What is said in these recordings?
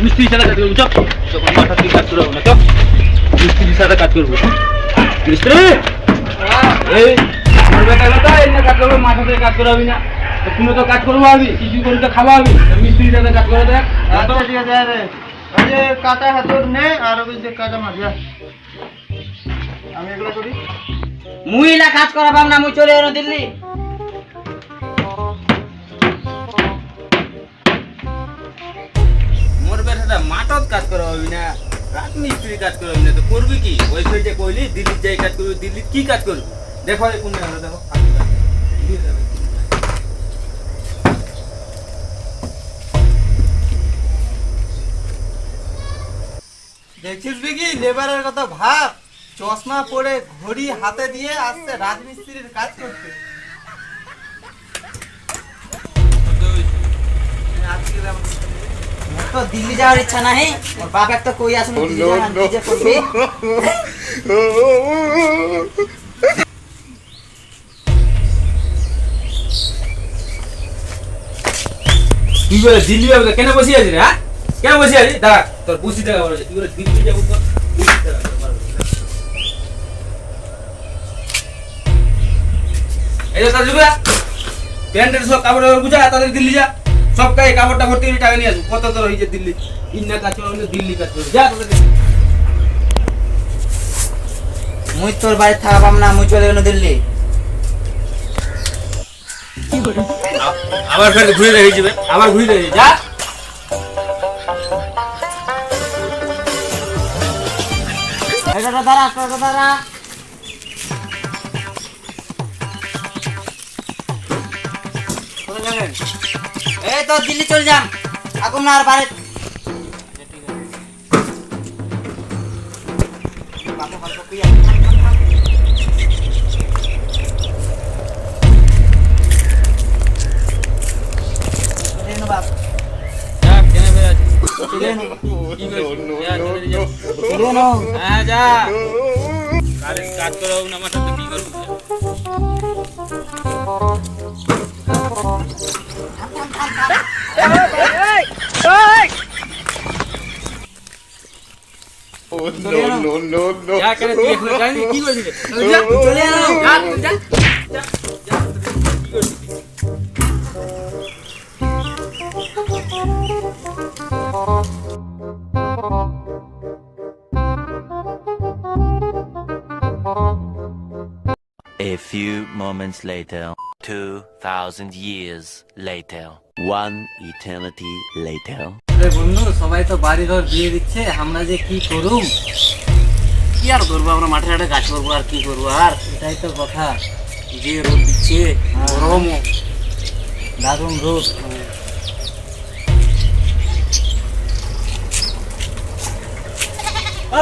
মিস্ত্রির সাথে কাজ করবো। চপ তখন মাথা তুই কাজ করবো না, চপ মিস্ত্রির সাথে কাজ করবো। মিস্ত্রি এই আমার বেটা কথা এই না কাজ করবো, মাথা থেকে কাজ করাবি না। তুমি তো কাজ করবো, আমি কিছু করে তো খাওয়া আমি মিস্ত্রির সাথে কাজ করে দেখ। আচ্ছা ঠিক আছে রে, ওই যে কাটা হাতর নে আর ওই যে কাটা মারিয়া আমি এগুলো করি। মুইলা কাজ করাবাম না, মুই চলে এলো দিল্লি। মোর বেটাটা মাঠত কাজ করাবি না, রাজমিস্ত্রি কাজ করাবি না, তো করবি কি? ওই যে কইলি দিল্লির যাই কাজ করবি, দিল্লির কি কাজ করবি? দেখো কোন দেখো দেখছিস কি লেবারের কথা ভাব, চশমা পরে ঘড়ি হাতে দিয়ে আসছে রাজমিস্ত্রির কাজ করতে। তো দিল্লি যাওয়ার ইচ্ছা নাই, ওর বাপ একটা কই আসুন দিল্লি যাওয়ার নিজে করবে। তুই বলে দিল্লি যাবো কেন বসে আছিস রে? হ্যাঁ কেন বসে আছিস? দাঁড়া তোর 25 টাকা বলে তুই বলে দিল্লি যাবো, তোর 25 টাকা এই যে তার যুগা প্যান্টের সব কাপড় গুছা, তাদের দিল্লি যা, সব কাজ কাপড়টা ভর্তি করে টাকা নিয়ে আসবো। কত তোর হয়েছে দিল্লি? ইন্না কাজ করবো দিল্লি কাজ করবো, যা তোদের মুই তোর বাড়ি থাকাবাম না, মুই চলে গেল দিল্লি। আবার ফের ঘুরে রেখে যাবে, আবার ঘুরে রেখে যা। এটা দাঁড়া, দাঁড়া। এই তো দিল্লি চলে যাম, এখন না আর বাড়ি। হ্যাঁ যা, কাজ করাবো না আমার সাথে, কি করবো? যা, কেন তুই এখানে যাইনি? কি করছিস? যা, চলে এলো। যা, যা, যা, যা, কি করছিস? A few moments later, 2,000 years later, one eternity later. বন্ধু সবাই তো বাড়ি ঘর দিয়ে দিচ্ছে, আমরা যে কি করুম? কি আর করবো, আমরা মাঠে ঘাটে কাজ করবো আর কি করবো? আর এটাই তো কথা, যে রোদ দিচ্ছে, গরম দারুণ রোদ।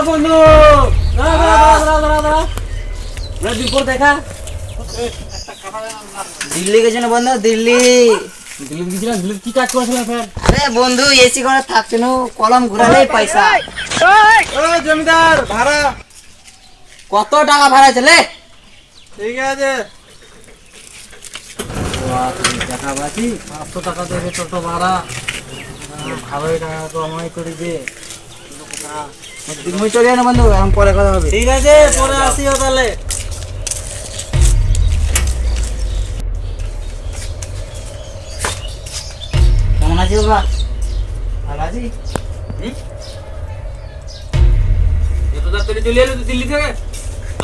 বন্ধু বিপদ দেখা দিল্লি গেছে না বন্ধু, দিল্লি। দিল্লি গেছিলাম, দিল্লি কি কাজ করেছিলাম ফের? আরে বন্ধু এসি ঘরে থাকছে না, কলম ঘুরালেই পয়সা। জমিদার ভাড়া কত টাকা ভাড়া চলে? ঠিক আছে টাকা বাকি 500 টাকা দেবে টোটো ভাড়া, ভালোই টাকা তো আমায় করে দে। মুই চলে না বন্ধু, এখন পরে কথা হবে। ঠিক আছে পরে আসিও তাহলে। কেমন আছি বাবা? ভালো আছি। এত তাড়াতাড়ি চলে এলো তুই দিল্লি থেকে?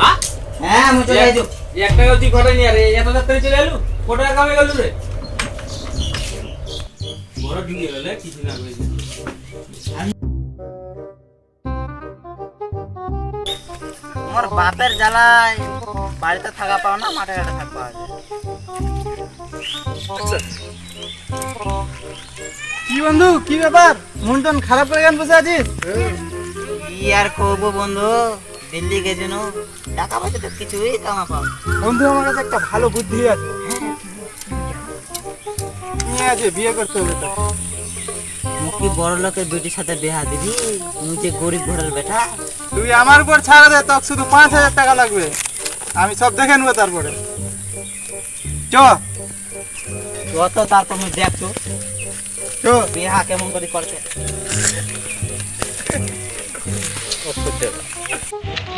হ্যাঁ হ্যাঁ মুই চলে আইছো। এক টাকা তুই ঘটাইনি, আরে এত তাড়াতাড়ি চলে এলো? কত টাকা কামে গেল রে? বড় ঢুকে গেল রে, কিছু না হয়েছে। আমার বাপের জ্বালায় বাড়িতে থাকা পাও না, মাঠে ঘাটে থাকবা। কি বন্ধু কি ব্যাপার, মন টন খারাপ করে কেন বসে আছিস? কি আর করবো বন্ধু, দিল্লি গেছে না, টাকা পয়সা তো কিছুই কামা পাও। বন্ধু আমার কাছে একটা ভালো বুদ্ধি আছে, নিয়ে আছে বিয়ে করতে হবে তো। মুখি বড় লোকের বেটির সাথে বিয়া দিবি, তুই যে গরিব ঘরের বেটা। তুই আমার উপর ছাড়া দে, তোকে শুধু 5000 টাকা লাগবে, আমি সব দেখে নেবো তারপরে। চ যত তারপর মুই দেখছো চ বিয়া কেমন করে করছে।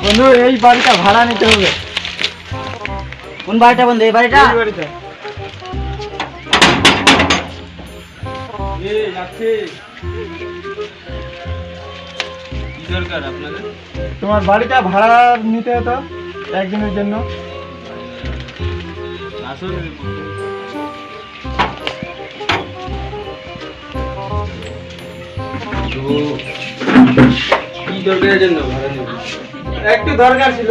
বন্ধু এই বাড়িটা ভাড়া নিতে হবে। কোন বাড়িটা বন্ধু? এই বাড়িটা? এই বাড়িটা। এ যাচ্ছে কি দরকার আপনাদের? তোমার বাড়িটা ভাড়া নিতে হতো একদিনের জন্য। আসুন। তো কি দরকারের জন্য ভাড়া নেব? একটু দরকার ছিল।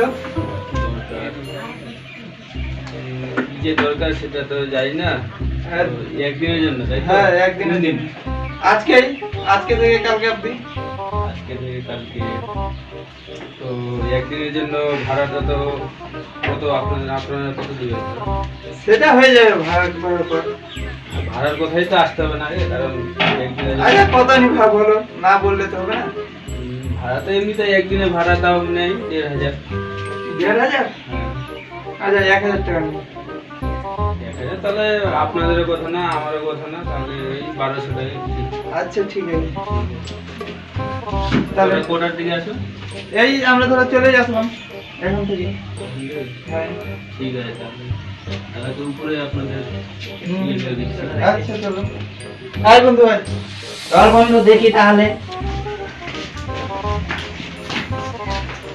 কি যে দরকার সেটা তো জানি না। হ্যাঁ। তো একদিনের জন্য তাই তো? হ্যাঁ, একদিনের কোন দিন? আজকে থেকে কালকে অবধি। আজকে থেকে কালকে। তো একদিনের জন্য ভাড়াটা তো কত আপনারা কত দিবেন? সেটা হয়ে যাবে ভাড়ার পর। ভাড়ার কথাই তো আসতে হবে না রে, কারণ একদিনের জন্য- আচ্ছা কত নিবা বলো, না বললে তো হবে না। ভাড়া তো এমনিতে একদিনে ভাড়া তাও নেই ১,৫০০। ১,৫০০? আচ্ছা ১,০০০ টাকা নিবো। ১,০০০ তাহলে আপনাদেরও কথা না আমারও কথা না, তাহলে এই ১২০০ টাকা। আচ্ছা ঠিক আছে। তাহলে তাহলে কোটার দিকে আসুন। এই আমরা ধরো চলে আসলাম এখন থেকে। হ্যাঁ ঠিক আছে তাহলে। তাহলে তো উপরে আপনাদের ইয়ে দিচ্ছে। আচ্ছা চলো। আয় বন্ধু আয়। চল বন্ধু দেখি তাহলে।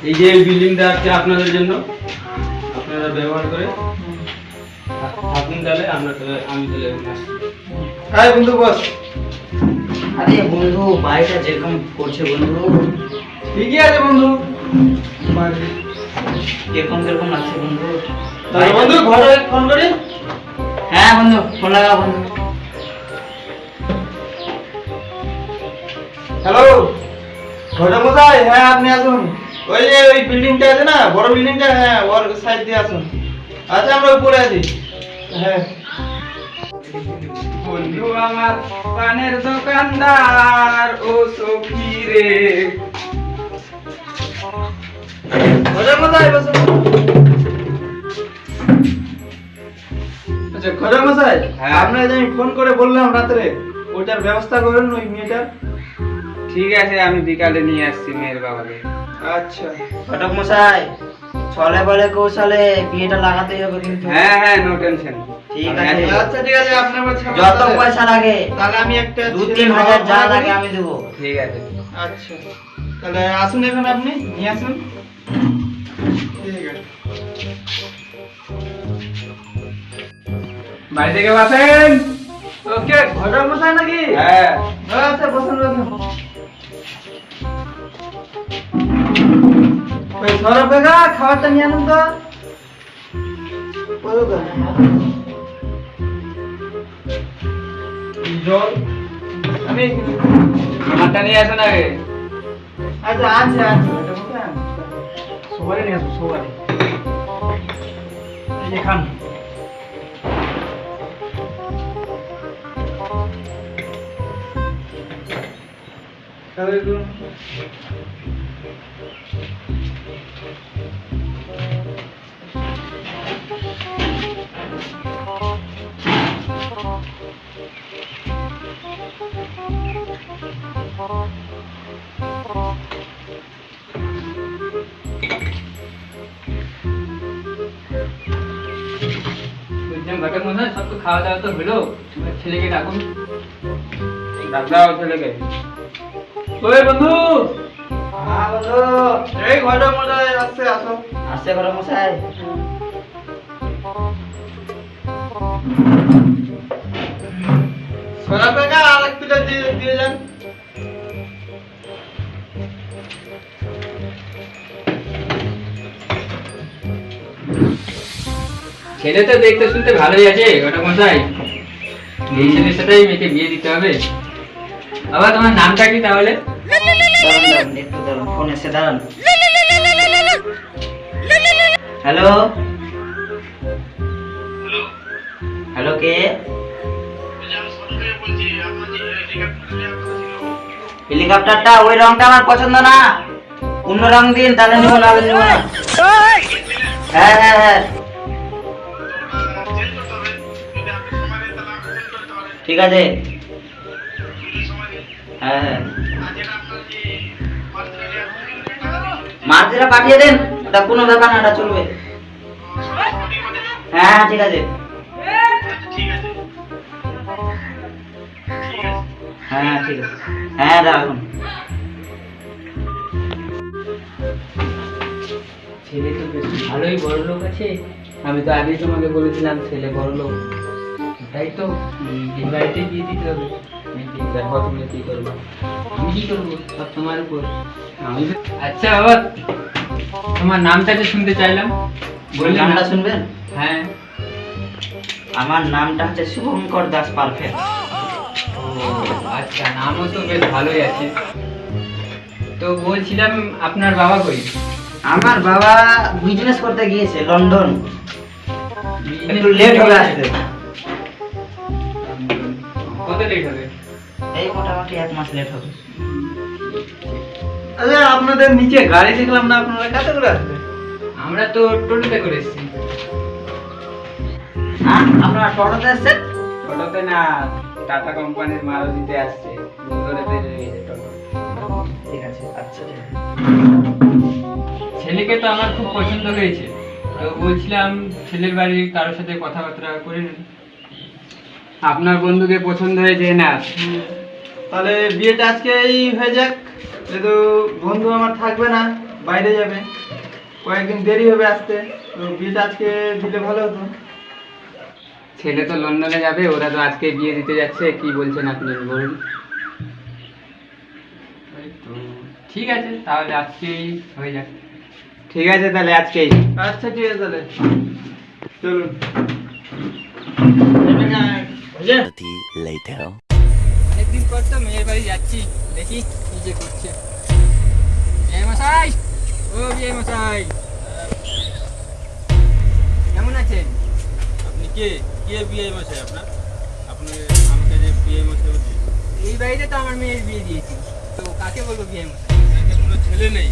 এই যে বিল্ডিংটা আছে আপনাদের জন্য, আপনারা ব্যবহার করে থাকুন। তাহলে আমি তাহলে আসছি। আয় বন্ধু বস। আরে বন্ধু বাড়িটা যেরকম করছে বন্ধু, ঠিকই আছে বন্ধু। কিরকম কিরকম লাগছে বন্ধু? তাহলে বন্ধু ঘরে ফোন করি। হ্যাঁ বন্ধু, ফোন লাগা বন্ধু। হ্যালো ঘটক মশাই, হ্যাঁ আপনি আসুন। ওই যে ওই বিল্ডিংটা আছে না, বড় বিল্ডিংটা, হ্যাঁ ওর সাইড দিয়ে আসুন। আচ্ছা আমরা উপরে আছি। হ্যাঁ বন্ধু আমার পানের দোকানদার ও সখী রে। ঘটক মশাই বসুন। আচ্ছা ঘটক মশাই, হ্যাঁ। আপনাকে আমি ফোন করে বললাম রাত্রে, ওটার ব্যবস্থা করুন ওই মেয়েটার। ঠিক আছে, আমি বিকালে নিয়ে আসছি মেয়ের বাবাকে। আচ্ছা ঘটক মশাই, ছলে বলে কৌশলে বিয়েটা লাগাতেই হবে কিন্তু। হ্যাঁ নো টেনশন। ঠিক আছে। আচ্ছা ঠিক আছে, আপনার যত পয়সা লাগে তাহলে আমি একটা 2-3 হাজার যা লাগে আমি দেবো। ঠিক আছে। আচ্ছা তাহলে আসুন, এখন আপনি নিয়ে আসুন। ঠিক আছে। বাড়ি থেকে বাসেন? ওকে ঘটক মশাই নাকি? হ্যাঁ। আচ্ছা বসুন বসুন। ওই সৌরভ কাকা খাবারটা নিয়ে আনুন তো। কত দাম? জল আমি আমারটা নিয়ে আসুন আগে। আচ্ছা আছে আছে ঘটক মশাই। সবারই নিয়ে আসুন, সবারই। এই যে খান। তাহলে ঘটক মশাই সব তো খাওয়া দাওয়া তো হলো, ছেলেকে ডাকুন। ডাকলাও ছেলেকে। ওই বন্ধু। হ্যাঁ বন্ধু, এই ঘটক মশাই আসছে, আসো। আসছে ঘটক মশাই। সৌরভ কাকা আর এক প্লেট দিয়ে যান। ছেলে তো দেখতে শুনতে ভালোই আছে ঘটক মশাই। এই ছেলের সাথেই মেয়েকে বিয়ে দিতে হবে। বাবা তোমার নামটা কি তাহলে? দাঁড়ান দাঁড়ান, একটু দাঁড়ান, ফোন এসে দাঁড়ান। হ্যালো হ্যালো, কে? হেলিকপ্টারটা ওই রংটা আমার পছন্দ না, অন্য রং দিন, তাহলে নিব না, নিব না। হ্যাঁ হ্যাঁ হ্যাঁ ঠিক আছে। হ্যাঁ হ্যাঁ মার্জিরা পাঠিয়ে দেন, ওটা কোনো ব্যাপার না, ওটা চলবে। হ্যাঁ ঠিক আছে। হ্যাঁ ঠিক আছে, হ্যাঁ রাখুন। ছেলে তো বেশ ভালোই বড় লোক আছে। আমি তো আগেই তোমাকে বলেছিলাম ছেলে বড় লোক। তাই তো এই বাড়িতে বিয়ে দিতে হবে। দেখো তুমি কি করবো, আমি কি করবো সব তোমার উপর। আমি আচ্ছা বাবা, তোমার নামটা যে শুনতে চাইলাম, বললে নামটা না? শুনবেন? হ্যাঁ। আমার নামটা হচ্ছে শুভঙ্কর দাস পারফেক্ট। আচ্ছা, নামও তো বেশ ভালোই আছে। তো বলছিলাম আপনার বাবা কই? আমার বাবা বিজনেস করতে গিয়েছে লন্ডন, একটু লেট হবে আসতে। কত লেট হবে? এই মোটামুটি 1 মাস লেট হবে। আচ্ছা আপনাদের নিচে গাড়ি দেখলাম না, আপনারা কাতে করে আসবে? আমরা তো টোটোতে করে এসেছি। হ্যাঁ আপনারা টোটোতে এসেছেন? টোটোতে না, টাটা কোম্পানির মারুতিতে আসছে। ধরে বেরিয়ে গেছে টোটো। ঠিক আছে, আচ্ছা ঠিক আছে। ছেলেকে তো আমার খুব পছন্দ হয়েছে, তো বলছিলাম ছেলের বাড়ির কারোর সাথে কথাবার্তা করে নিন। আপনার বন্ধুকে পছন্দ হয়েছে না? তাহলে বিয়েটা আজকেই হয়ে যাক, যেহেতু বন্ধু আমার থাকবে না, বাইরে যাবে, কয়েকদিন দেরি হবে আসতে, তো বিয়েটা আজকে দিলে ভালো হতো। ছেলে তো লন্ডনে যাবে, ওরা তো আজকে বিয়ে দিতে যাচ্ছে। কি বলছেন আপনি বলুন? এই তো, ঠিক আছে তাহলে আজকেই হয়ে যাক। ঠিক আছে তাহলে আজকেই। আচ্ছা ঠিক আছে তাহলে চলুন। Eternity later. অনেকদিন পর তো মেয়ের বাড়ি যাচ্ছি, দেখি কি যে করছে। বিয়ে মশাই, ও বিয়ে মশাই, কেমন আছেন? আপনি কে কে বিয়ে মশাই আপনার? আপনি আমাকে যে বিয়ে মশাই বলছেন, এই বাড়িতে তো আমার মেয়ের বিয়ে দিয়েছি, তো কাকে বলবো বিয়ে মশাই? এখানে কোনো ছেলে নেই,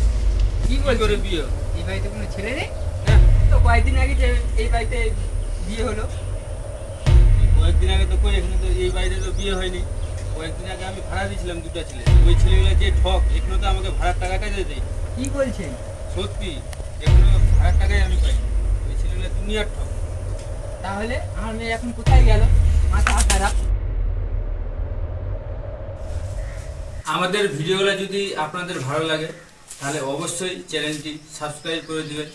কি কি করে বলছেন? বিয়ে হবে? এই বাড়িতে কোনো ছেলে নেই? হ্যাঁ, তো কয়েকদিন আগে যে এই বাড়িতে বিয়ে হলো। কয়েকদিন আগে তো এখানে তো এই বাড়িতে তো বিয়ে হয়নি। কয়েকদিন আগে আমি ভাড়া দিয়েছিলাম 2টা ছেলে, ওই ছেলেগুলো যে ঠক, এখনো তো আমাকে ভাড়ার টাকাটা দিয়ে দেয়। কি বলছেন? সত্যি, এখনো ভাড়ার টাকাই আমি পাই। ওই ছেলেগুলো দুনিয়ার ঠক। তাহলে আমার মেয়ে এখন কোথায় গেল? মাথা খারাপ। আমাদের ভিডিওগুলো যদি আপনাদের ভালো লাগে তাহলে অবশ্যই চ্যানেলটি সাবস্ক্রাইব করে দিবেন,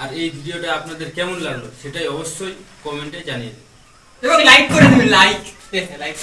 আর এই ভিডিওটা আপনাদের কেমন লাগলো সেটাই অবশ্যই কমেন্টে জানিয়ে দেবেন। এবং লাইক করে দেবেন, লাইক লাইক